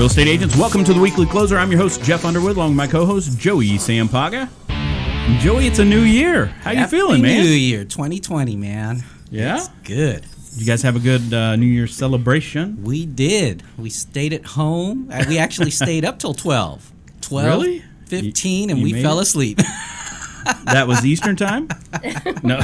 Real estate agents, welcome to the Weekly Closer. I'm your host, Jeff Underwood, along with my co-host, Joey Sampaga. Joey, it's a new year. How you feeling, man? Happy New Year, 2020, man. Yeah? It's good. Did you guys have a good New Year's celebration? We did. We stayed at home. We actually stayed up till 12. 12, Really? 15, and You we made fell it? asleep. That was Eastern time? No.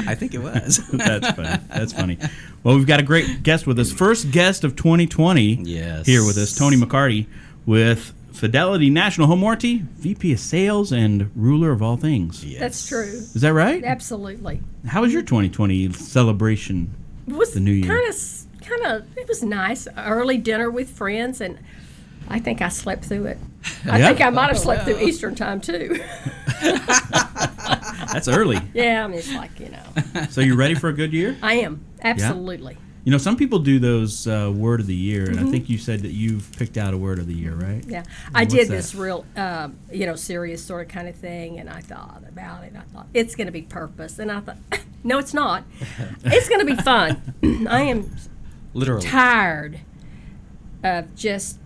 I think it was. That's funny. That's funny. Well, we've got a great guest with us. First guest of 2020 Yes. here with us, Toni McCarty with Fidelity National Home Warranty, VP of Sales and ruler of all things. Yes. That's true. Is that right? Absolutely. How was your 2020 celebration? It was The new year. kind of. It was nice. Early dinner with friends, and I think I slept through it. I Yeah? think I might have slept through Eastern time too. That's early. Yeah, I mean it's like So you ready for a good year? I am absolutely. You know, some people do those word of the year, and I think you said that you've picked out a word of the year, right? Yeah, And I what's did that? this real, serious sort of kind of thing, and I thought about it. I thought it's going to be purpose, and I thought, no, it's not. It's going to be fun. I am Literally. tired of just,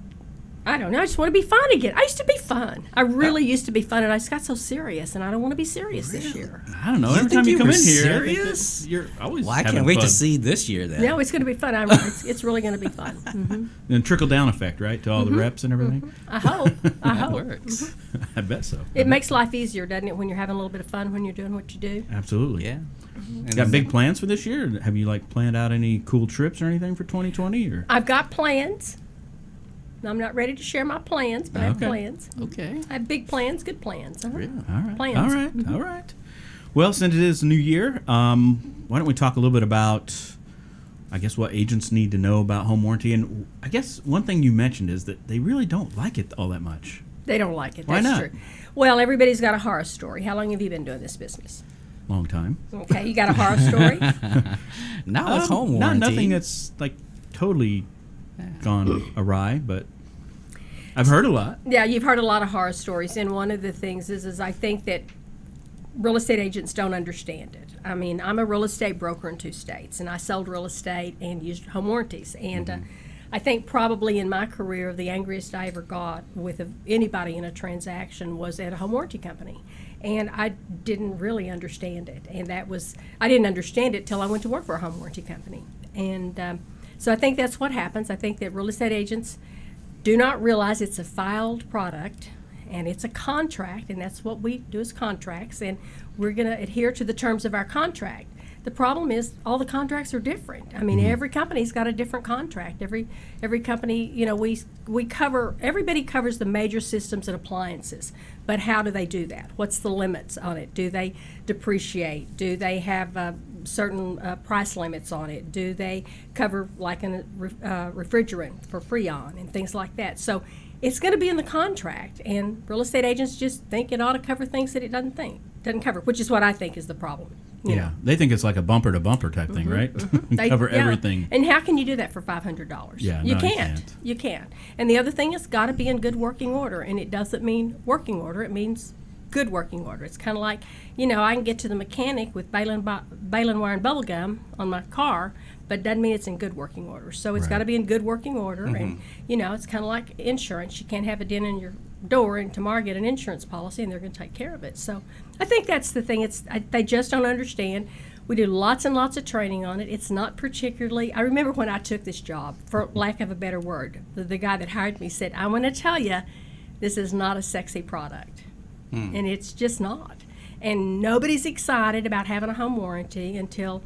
I don't know, I just want to be fun again. I used to be fun. I really used to be fun, and I just got so serious, and I don't want to be serious this year. I don't know. You Every think time you you come were in here, serious? you're always Well, I having can't wait fun. to see this year then. No, it's going to be fun. It's really going to be fun. And trickle down effect, right, to all the reps and everything. I hope. I That hope. works. I bet so. It makes life easier, doesn't it, when you're having a little bit of fun when you're doing what you do? Absolutely. Yeah. And Got big plans for this year? Have you planned out any cool trips or anything for 2020? Or I've got plans. I'm not ready to share my plans, but I have Okay. plans. Okay. I have big plans, good plans. Really? all right, Plans. all right, all right. Well, since it is a new year, why don't we talk a little bit about, I guess, what agents need to know about home warranty? And I guess one thing you mentioned is that they really don't like it all that much. They don't like it. Why That's not? true. Well, everybody's got a horror story. How long have you been doing this business? Long time. Okay, you got a horror story? Now it's home warranty. Not nothing that's totally gone awry, but I've heard a lot. Yeah, you've heard a lot of horror stories, and one of the things is I think that real estate agents don't understand it. I mean, I'm a real estate broker in 2 states, and I sold real estate and used home warranties. And I think probably in my career, the angriest I ever got with anybody in a transaction was at a home warranty company. And I didn't really understand it. And I didn't understand it till I went to work for a home warranty company. And so I think that's what happens. I think that real estate agents do not realize it's a filed product and it's a contract, and that's what we do as contracts, and we're going to adhere to the terms of our contract. The problem is all the contracts are different. I mean, every company's got a different contract. Every company, we cover, everybody covers the major systems and appliances, but how do they do that? What's the limits on it? Do they depreciate? Do they have certain price limits on it? Do they cover like a refrigerant for Freon and things like that? So it's going to be in the contract, and real estate agents just think it ought to cover things that it doesn't cover, which is what I think is the problem. You know. They think it's like a bumper to bumper type thing, right? They Cover yeah. everything. And how can you do that for $500? Yeah, you no, you can't. can't. You can't. And the other thing, it's got to be in good working order, and it doesn't mean working order. It means good working order. It's kind of like, I can get to the mechanic with baling wire and bubble gum on my car, but it doesn't mean it's in good working order. So it's got to be in good working order, and it's kind of like insurance. You can't have a dent in your door and tomorrow get an insurance policy, and they're going to take care of it. So I think that's the thing. They just don't understand. We do lots and lots of training on it. It's not particularly, I remember when I took this job, for lack of a better word, the guy that hired me said, I want to tell you, this is not a sexy product. And it's just not. And nobody's excited about having a home warranty until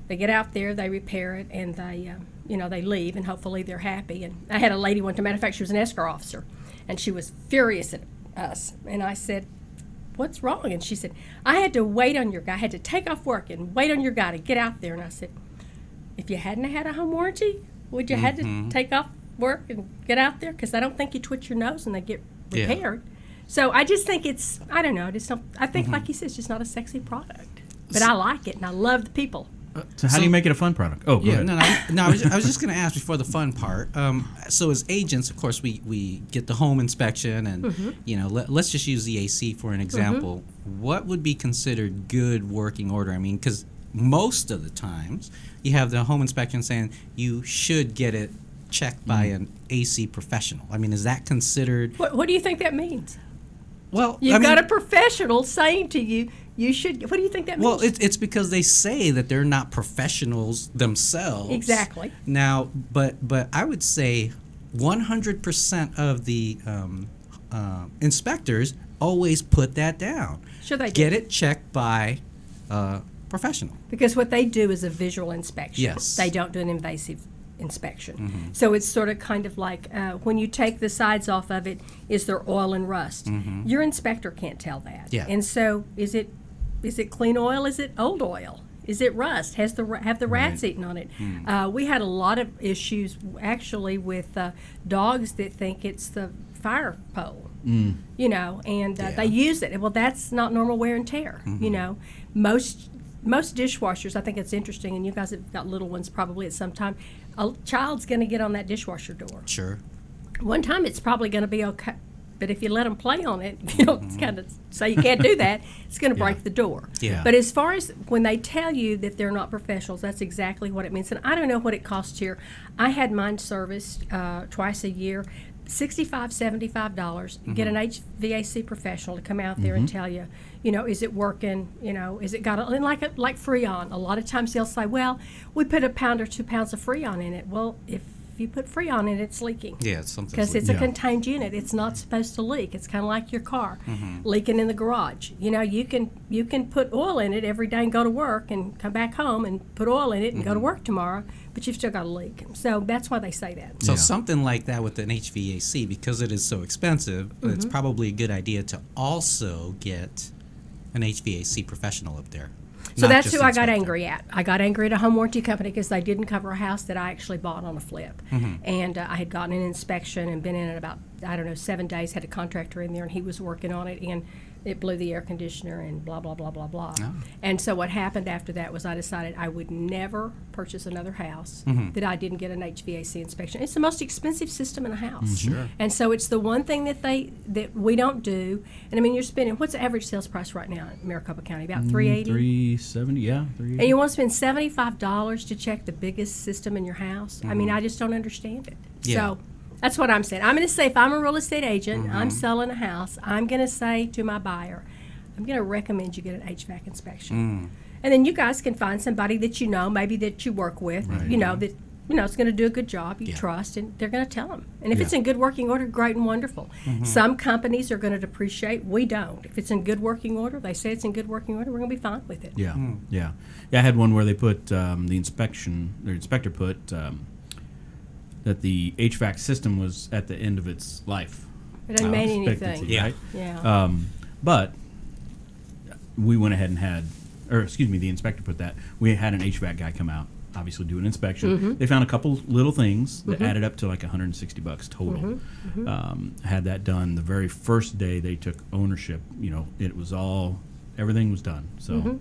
they get out there, they repair it, and they leave, and hopefully they're happy. And I had a lady one time, matter of fact, she was an escrow officer, and she was furious at us. And I said, what's wrong? And she said, I had to wait on your guy. I had to take off work and wait on your guy to get out there. And I said, if you hadn't had a home warranty, would you had to take off work and get out there? Because I don't think you twitch your nose and they get repaired. Yeah. So I just think I don't know. I think, like he says, it's just not a sexy product. But I like it, and I love the people. So how do you make it a fun product? Oh, go ahead. No, I was just going to ask before the fun part. So as agents, of course, we get the home inspection, and let's just use the AC for an example. What would be considered good working order? I mean, because most of the times you have the home inspection saying you should get it checked by an AC professional. I mean, is that considered? What do you think that means? Well, You've got a professional saying to you, you should. What do you think that means? Well, it's because they say that they're not professionals themselves. Exactly. Now, but I would say 100% of the inspectors always put that down. Sure they do. Get it checked by professional. Because what they do is a visual inspection. Yes. They don't do an invasive inspection. So it's sort of kind of like when you take the sides off of it, is there oil and rust? Your inspector can't tell that. Yeah. And so is it clean oil? Is it old oil? Is it rust? Have the rats eaten on it? We had a lot of issues actually with dogs that think it's the fire pole. You know, and they use it. Well, that's not normal wear and tear. You know, most dishwashers, I think it's interesting, and you guys have got little ones probably at some time, a child's going to get on that dishwasher door. Sure. One time it's probably going to be okay, but if you let them play on it, you know, it's kind of say you can't do that, it's going to break the door. Yeah. But as far as when they tell you that they're not professionals, that's exactly what it means. And I don't know what it costs here. I had mine serviced twice a year. $65, $75. Get an HVAC professional to come out there and tell you, you know, is it working? You know, is it got like Freon? A lot of times they'll say, well, we put 1 pound or 2 pounds of Freon in it. Well, if you put Freon in it, it's leaking. Yeah, it's something. Because it's a contained unit. It's not supposed to leak. It's kind of like your car leaking in the garage. You know, you can put oil in it every day and go to work and come back home and put oil in it and go to work tomorrow, but you've still got a leak. So that's why they say that. So something like that with an HVAC, because it is so expensive, it's probably a good idea to also get an HVAC professional up there. So not that's just who I got inspector. angry at. I got angry at a home warranty company because they didn't cover a house that I actually bought on a flip. And I had gotten an inspection and been in it about, 7 days, had a contractor in there, and he was working on it, and it blew the air conditioner and blah, blah, blah, blah, blah. Oh. And so what happened after that was I decided I would never purchase another house that I didn't get an HVAC inspection. It's the most expensive system in a house. Sure. And so it's the one thing that we don't do. And I mean, you're spending, what's the average sales price right now in Maricopa County? About $380? $370, yeah. $380. And you want to spend $75 to check the biggest system in your house? I mean, I just don't understand it. Yeah. So that's what I'm saying. I'm going to say if I'm a real estate agent, I'm selling a house, I'm going to say to my buyer, I'm going to recommend you get an HVAC inspection. And then you guys can find somebody that you know, maybe that you work with, you know, that it's going to do a good job, you trust, and they're going to tell them. And if it's in good working order, great and wonderful. Some companies are going to depreciate. We don't. If it's in good working order, they say it's in good working order, we're going to be fine with it. Yeah, yeah. I had one where they put their inspector put that the HVAC system was at the end of its life. It doesn't mean expectancy, anything. right? Yeah. But we went ahead and the inspector put that. We had an HVAC guy come out, obviously do an inspection. They found a couple little things that added up to like $160 total. Had that done the very first day they took ownership. You know, everything was done. So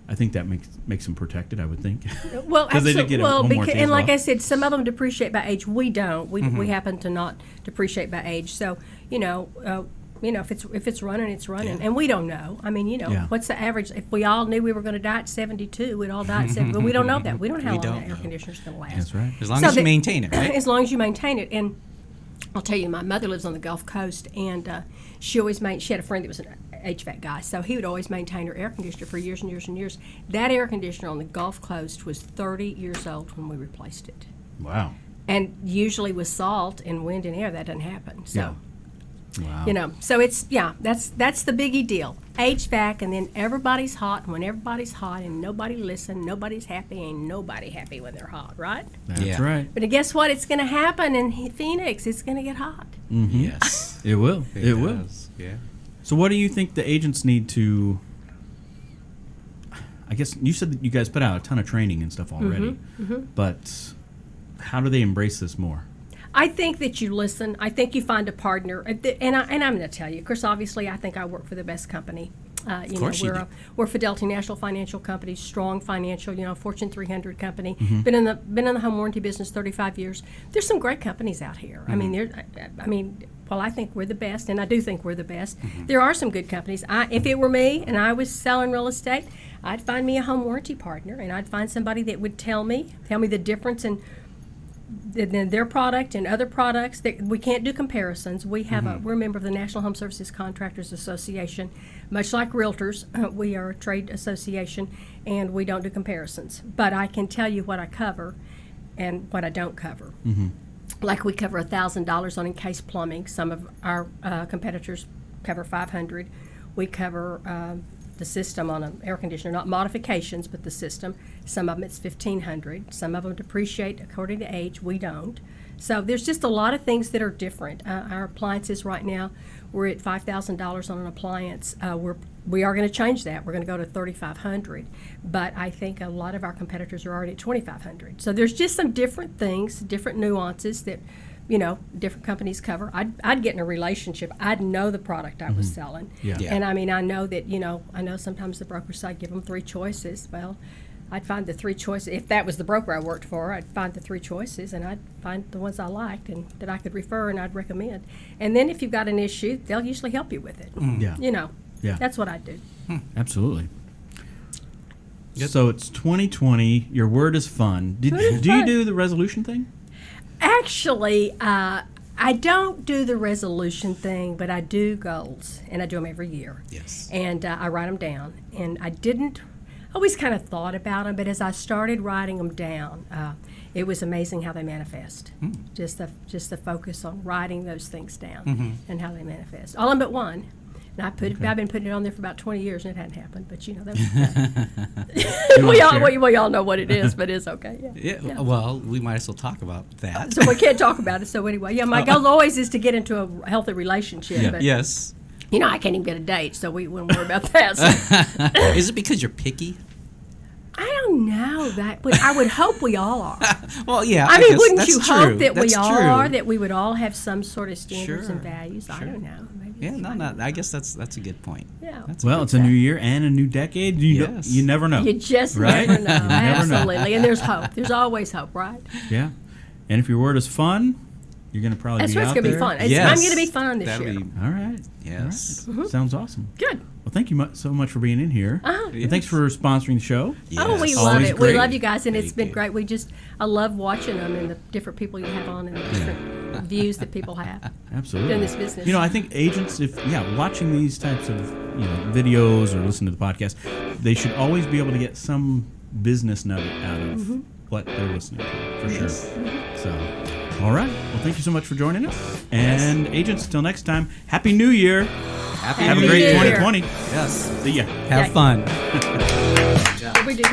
I think that makes them protected, I would think. Well, they did get a home warranty as and like well. I said, some of them depreciate by age. We don't. We happen to not depreciate by age. So if it's running, it's running, and we don't know. I mean, what's the average? If we all knew we were going to die at 72, we'd all die at 70. But we don't know that. We don't know how long that air conditioner's going to last. That's right. As long as you maintain it, right? As long as you maintain it. And I'll tell you, my mother lives on the Gulf Coast, and she had a friend that was an HVAC guy, so he would always maintain her air conditioner for years and years and years. That air conditioner on the Gulf Coast was 30 years old when we replaced it. Wow. And usually with salt and wind and air, that doesn't happen. So, wow. So it's, that's the biggie deal. HVAC, and then everybody's hot. And when everybody's hot and nobody listens, nobody's happy, ain't nobody happy when they're hot, right? That's right. But guess what? It's going to happen in Phoenix. It's going to get hot. Yes. It will. It will. Yeah. So what do you think the agents need to, I guess you said that you guys put out a ton of training and stuff already, but how do they embrace this more? I think that you listen. I think you find a partner. And I'm going to tell you, of course, obviously, I think I work for the best company. We're Fidelity National Financial Company, strong financial, Fortune 300 company. Been in the home warranty business 35 years. There's some great companies out here. I mean, I think we're the best, and I do think we're the best. There are some good companies. If it were me and I was selling real estate, I'd find me a home warranty partner, and I'd find somebody that would tell me the difference in then their product and other products. We can't do comparisons. We have we're a member of the National Home Services Contractors Association. Much like realtors, we are a trade association, and we don't do comparisons. But I can tell you what I cover and what I don't cover. Like we cover $1,000 on encased plumbing. Some of our competitors cover $500. We cover the system on an air conditioner, not modifications, but the system. Some of them it's $1,500. Some of them depreciate according to age. We don't. So there's just a lot of things that are different. Our appliances right now, we're at $5,000 on an appliance. We are going to change that. We're going to go to $3,500. But I think a lot of our competitors are already at $2,500. So there's just some different things, different nuances that different companies cover. I'd get in a relationship. I'd know the product I was selling. Yeah. And I mean, I know that, I know sometimes the brokers say give them 3 choices. Well, I'd find the 3 choices. If that was the broker I worked for, I'd find the 3 choices, and I'd find the ones I liked and that I could refer and I'd recommend. And then if you've got an issue, they'll usually help you with it. Yeah. Yeah. That's what I do. Absolutely. So it's 2020. Your word is fun. Do you do the resolution thing? Actually, I don't do the resolution thing, but I do goals, and I do them every year. Yes. And I write them down. And I didn't always kind of thought about them, but as I started writing them down, it was amazing how they manifest. Just the focus on writing those things down and how they manifest. All of them but one. And I've been putting it on there for about 20 years, and it hadn't happened. But we all know what it is, but it's okay. Yeah. Well, we might as well talk about that. So we can't talk about it. So anyway, my goal always is to get into a healthy relationship. Yeah. But, Yes. I can't even get a date, so we wouldn't worry about that. So. Is it because you're picky? I don't know that, but I would hope we all are. Well, yeah. I mean, guess wouldn't that's you true. hope that That's we all true. are, that we would all have some sort of standards and Sure. values? I don't know. Maybe Yeah, it's fine. I guess that's a good point. Yeah. That's Well, it's a new year and a new decade. Yes. You never know. You just Right? never know. You never know. Absolutely. And there's hope. There's always hope, right? Yeah. And if your word is fun, you're going to probably That's be what's out going to be there. fun. Yes. I'm going to be fun this That'll year. be- All right. Yes. All right. Sounds awesome. Good. Well, thank you so much for being in here. Uh-huh. And thanks for sponsoring the show. Oh, we Yes. love Always it. great. We love you guys, and it's Thank been you. great. I love watching them and the different people you have on and the different views that people have Absolutely. in this business. I think agents, watching these types of videos or listening to the podcast, they should always be able to get some business nugget out of what they're listening to, for sure. So, all right. Well, thank you so much for joining us. And agents, until next time, Happy New Year. Have a New great Year. 2020. Yes. See ya. Have fun. What we do.